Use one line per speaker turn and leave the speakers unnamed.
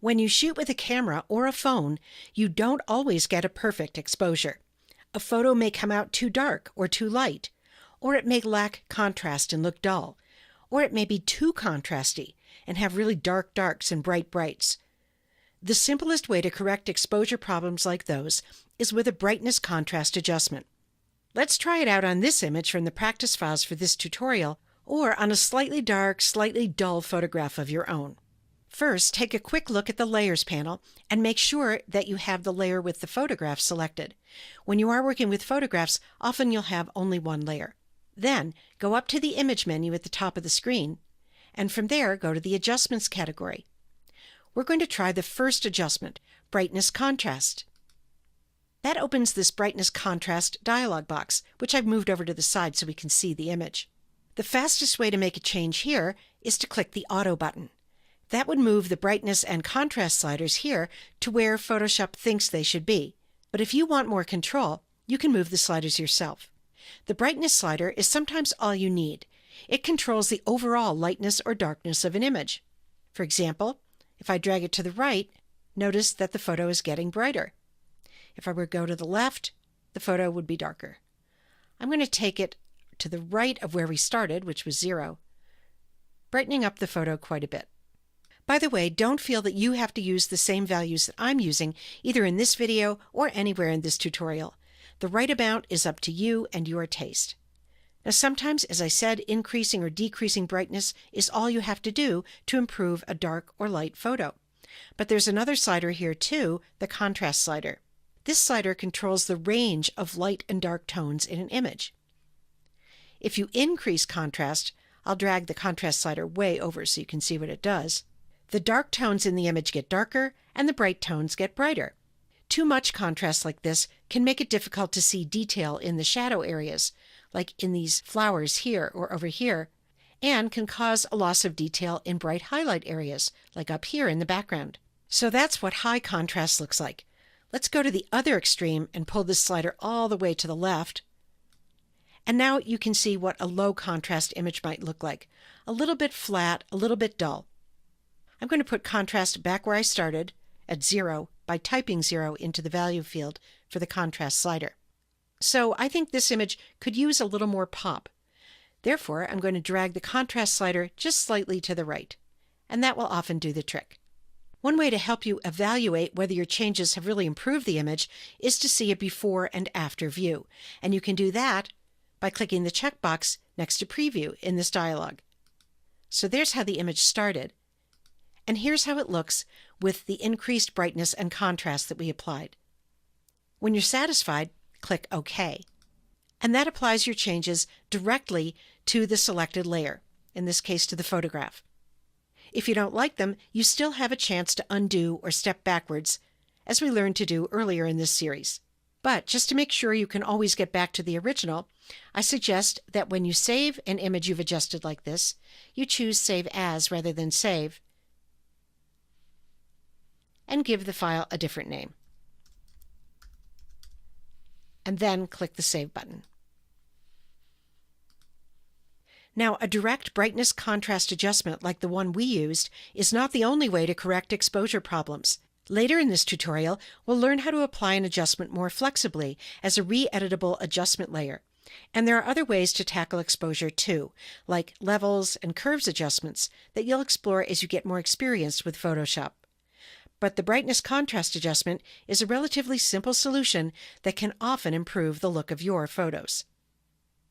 When you shoot with a camera or a phone, you don't always get a perfect exposure. A photo may come out too dark or too light, or it may lack contrast and look dull, or it may be too contrasty and have really dark darks and bright brights. The simplest way to correct exposure problems like those is with a brightness contrast adjustment. Let's try it out on this image from the practice files for this tutorial, or on a slightly dark, slightly dull photograph of your own. First, take a quick look at the Layers panel and make sure that you have the layer with the photograph selected. When you are working with photographs, often you'll have only one layer. Then, go up to the Image menu at the top of the screen, and from there, go to the Adjustments category. We're going to try the first adjustment, Brightness Contrast. That opens this Brightness Contrast dialog box, which I've moved over to the side so we can see the image. The fastest way to make a change here is to click the Auto button. That would move the brightness and contrast sliders here to where Photoshop thinks they should be. But if you want more control, you can move the sliders yourself. The brightness slider is sometimes all you need. It controls the overall lightness or darkness of an image. For example, if I drag it to the right, notice that the photo is getting brighter. If I were to go to the left, the photo would be darker. I'm going to take it to the right of where we started, which was 0, brightening up the photo quite a bit. By the way, don't feel that you have to use the same values that I'm using either in this video or anywhere in this tutorial. The right amount is up to you and your taste. Now sometimes, as I said, increasing or decreasing brightness is all you have to do to improve a dark or light photo. But there's another slider here too, the contrast slider. This slider controls the range of light and dark tones in an image. If you increase contrast, I'll drag the contrast slider way over so you can see what it does. The dark tones in the image get darker and the bright tones get brighter. Too much contrast like this can make it difficult to see detail in the shadow areas, like in these flowers here or over here, and can cause a loss of detail in bright highlight areas, like up here in the background. So that's what high contrast looks like. Let's go to the other extreme and pull this slider all the way to the left. And now you can see what a low contrast image might look like. A little bit flat, a little bit dull. I'm going to put contrast back where I started, at 0, by typing 0 into the value field for the contrast slider. So I think this image could use a little more pop. Therefore, I'm going to drag the contrast slider just slightly to the right, and that will often do the trick. One way to help you evaluate whether your changes have really improved the image is to see a before and after view, and you can do that by clicking the checkbox next to Preview in this dialog. So there's how the image started, and here's how it looks with the increased brightness and contrast that we applied. When you're satisfied, click OK. And that applies your changes directly to the selected layer, in this case to the photograph. If you don't like them, you still have a chance to undo or step backwards, as we learned to do earlier in this series. But just to make sure you can always get back to the original, I suggest that when you save an image you've adjusted like this, you choose Save As rather than Save, and give the file a different name. And then click the Save button. Now, a direct brightness contrast adjustment like the one we used is not the only way to correct exposure problems. Later in this tutorial, we'll learn how to apply an adjustment more flexibly as a re-editable adjustment layer. And there are other ways to tackle exposure too, like levels and curves adjustments that you'll explore as you get more experienced with Photoshop. But the brightness contrast adjustment is a relatively simple solution that can often improve the look of your photos.